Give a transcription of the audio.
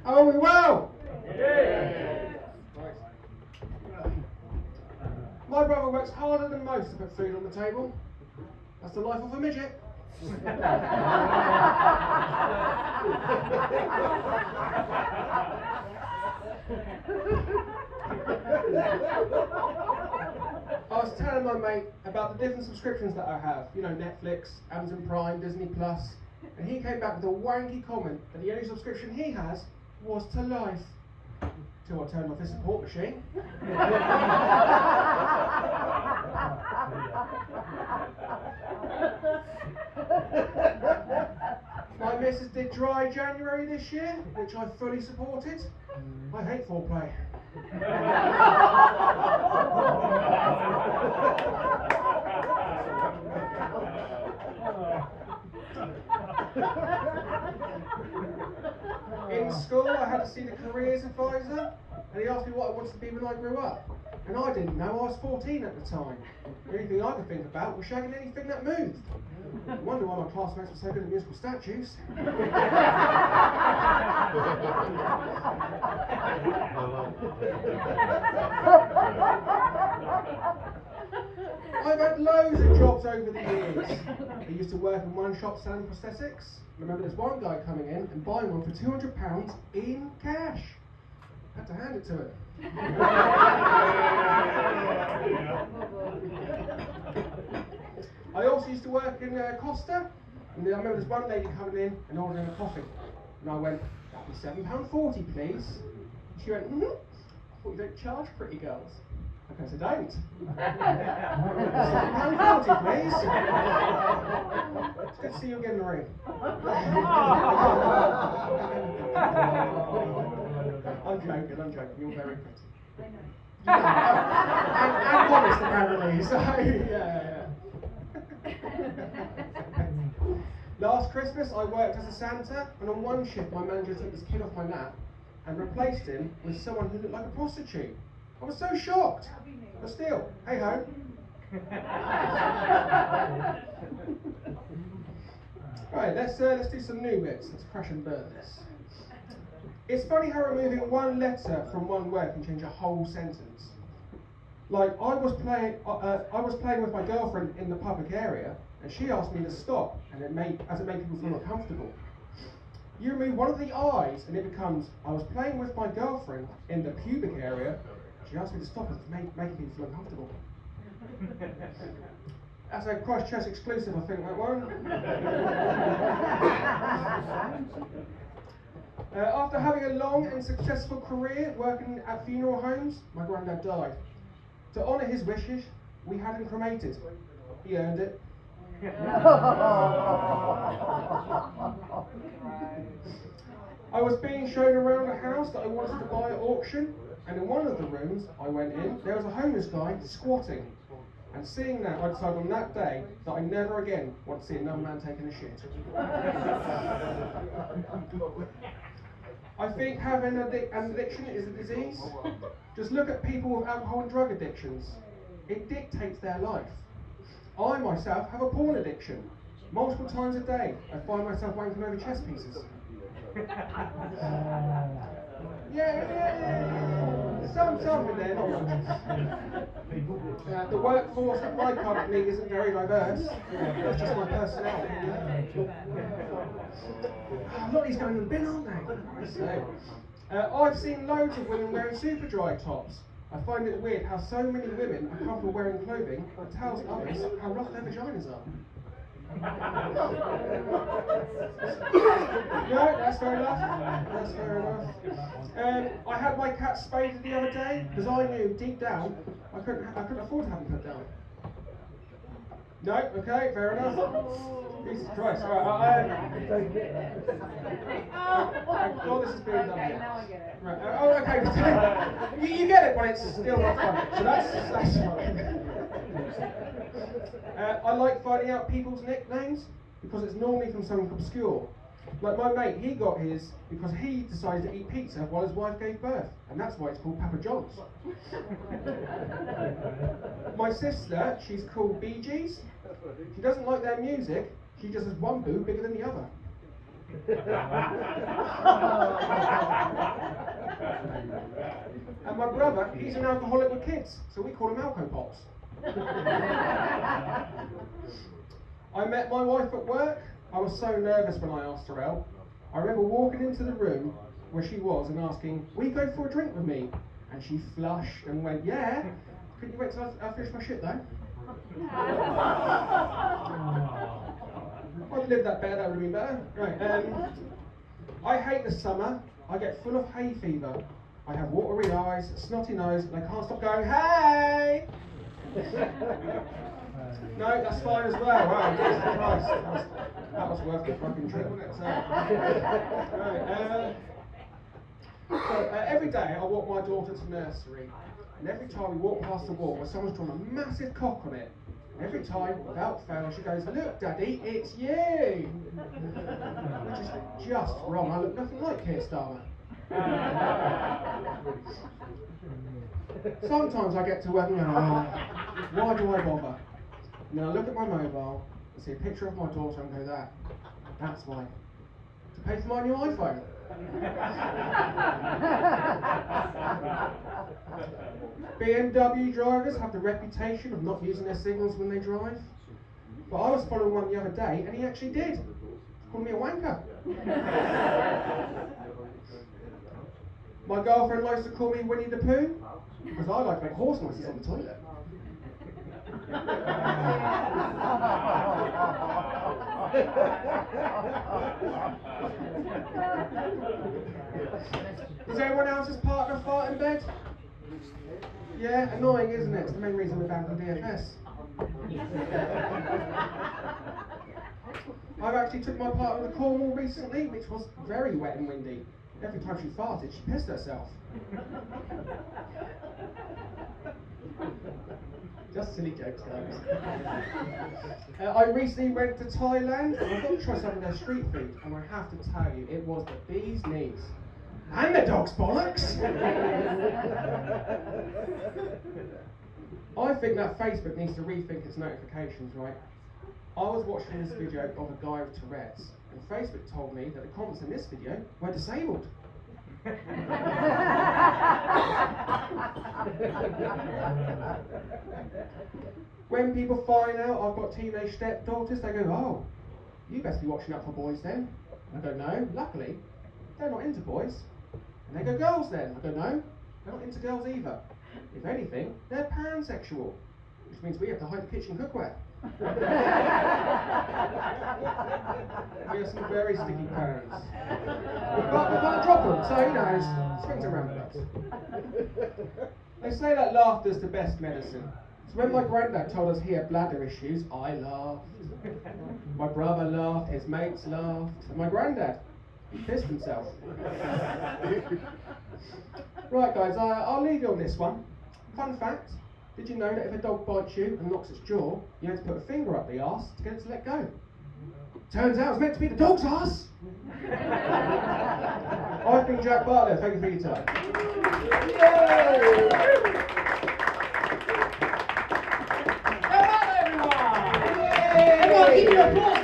Are we well? Yeah. My brother works harder than most to put food on the table. That's the life of a midget. I was telling my mate about the different subscriptions that I have. You know, Netflix, Amazon Prime, Disney Plus. And he came back with a wanky comment that the only subscription he has was to Life. Till I turned off his support machine. My missus did dry January this year, which I fully supported. I hate foreplay. In school, I had to see the careers advisor, and he asked me what I wanted to be when I grew up. And I didn't know, I was 14 at the time. The only thing I could think about was shagging anything that moved. I wonder why my classmates were so good at musical statues. I've had loads of jobs over the years. I used to work in one shop selling prosthetics. I remember there's one guy coming in and buying one for £200 in cash. Had to hand it to him. I also used to work in Costa, and I remember there's one lady coming in and ordering a coffee. And I went, that'd be £7.40 please. She went, I thought you don't charge pretty girls. Okay, so don't. £7.40 please. It's good to see you again in the ring. I'm joking, you're very pretty. And honest apparently, so yeah. Last Christmas I worked as a Santa, and on one shift my manager took his kid off my lap and replaced him with someone who looked like a prostitute. I was so shocked, but still, hey ho. Right, let's do some new bits. Let's crash and burn this. It's funny how removing one letter from one word can change a whole sentence. Like I was playing with my girlfriend in the public area, and she asked me to stop, and it made people feel uncomfortable. You remove one of the I's, and it becomes I was playing with my girlfriend in the pubic area. She asked me to stop, and it's making people feel uncomfortable. That's a Christchurch exclusive, I think, that one. After having a long and successful career working at funeral homes, my granddad died. To honour his wishes, we had him cremated. He earned it. I was being shown around a house that I wanted to buy at auction, and in one of the rooms I went in, there was a homeless guy squatting. And seeing that, I decided on that day that I never again want to see another man taking a shit. I think having an addiction is a disease. Just look at people with alcohol and drug addictions. It dictates their life. I myself have a porn addiction. Multiple times a day, I find myself wanking over chess pieces. Yeah. Some in there, not much. The workforce at my company isn't very diverse. That's just my personality. A lot of these going in the bin, aren't they? I've seen loads of women wearing super dry tops. I find it weird how so many women are comfortable wearing clothing that tells others how rough their vaginas are. No, that's fair enough. I had my cat spayed the other day because I knew deep down I couldn't afford to have him put down. No, okay, fair enough. Jesus Christ. Right, oh, this is being done. Okay, now I get it. Right. Oh, okay. You get it when it's still not funny. So that's fine. I like finding out people's nicknames because it's normally from something obscure. Like my mate, he got his because he decided to eat pizza while his wife gave birth, and that's why it's called Papa John's. My sister, she's called Bee Gees. She doesn't like their music, she just has one boob bigger than the other. And my brother, he's an alcoholic with kids, so we call him Alco Pops. I met my wife at work. I was so nervous when I asked her out. I remember walking into the room where she was and asking, "Will you go for a drink with me?" And she flushed and went, "Yeah. Couldn't you wait till I finish my shit though?" I'd lived that better, that would have been better. Right, I hate the summer. I get full of hay fever. I have watery eyes, snotty nose, and I can't stop going, "Hey!" No, that's fine as well. Wow, Jesus Christ. That was worth the fucking trip, wasn't it? So every day I walk my daughter to nursery, and every time we walk past the wall where someone's drawn a massive cock on it, and every time, without fail, she goes, "Look, Daddy, it's you!" Which is just wrong. I look nothing like Keir Starmer. Sometimes I get to work and go, "Oh, why do I bother?" And then I look at my mobile and see a picture of my daughter and go, that's why. To pay for my new iPhone. BMW drivers have the reputation of not using their signals when they drive. But I was following one the other day and he actually did. Called me a wanker. My girlfriend likes to call me Winnie the Pooh because I like to make horse noises on the toilet. Does anyone else's partner fart in bed? Yeah, annoying, isn't it? It's the main reason we banned the DFS. I've actually took my partner to Cornwall recently, which was very wet and windy. Every time she farted, she pissed herself. Just silly jokes, guys. I recently went to Thailand and I got to try some of their street food, and I have to tell you, it was the bee's knees. And the dog's bollocks! I think that Facebook needs to rethink its notifications, right? I was watching this video of a guy with Tourette's, and Facebook told me that the comments in this video were disabled. When people find out I've got teenage stepdaughters, they go, "Oh, you best be watching out for boys then." I go, "No, luckily, they're not into boys." And they go, "Girls then?" I go, "No, they're not into girls either. If anything, they're pansexual, which means we have to hide the kitchen cookware." We are some very sticky parents. We've got to drop them, so who knows? Swings and roundabouts. They say that laughter's the best medicine. So when my granddad told us he had bladder issues, I laughed. My brother laughed, his mates laughed, and my granddad, he pissed himself. Right guys, I'll leave you on this one. Fun fact. Did you know that if a dog bites you and knocks its jaw, you have to put a finger up the arse to get it to let go? Turns out it's meant to be the dog's arse. I've been Jack Bartlett. Thank you for your time. Yay! Come on, everyone! Everyone, give me applause.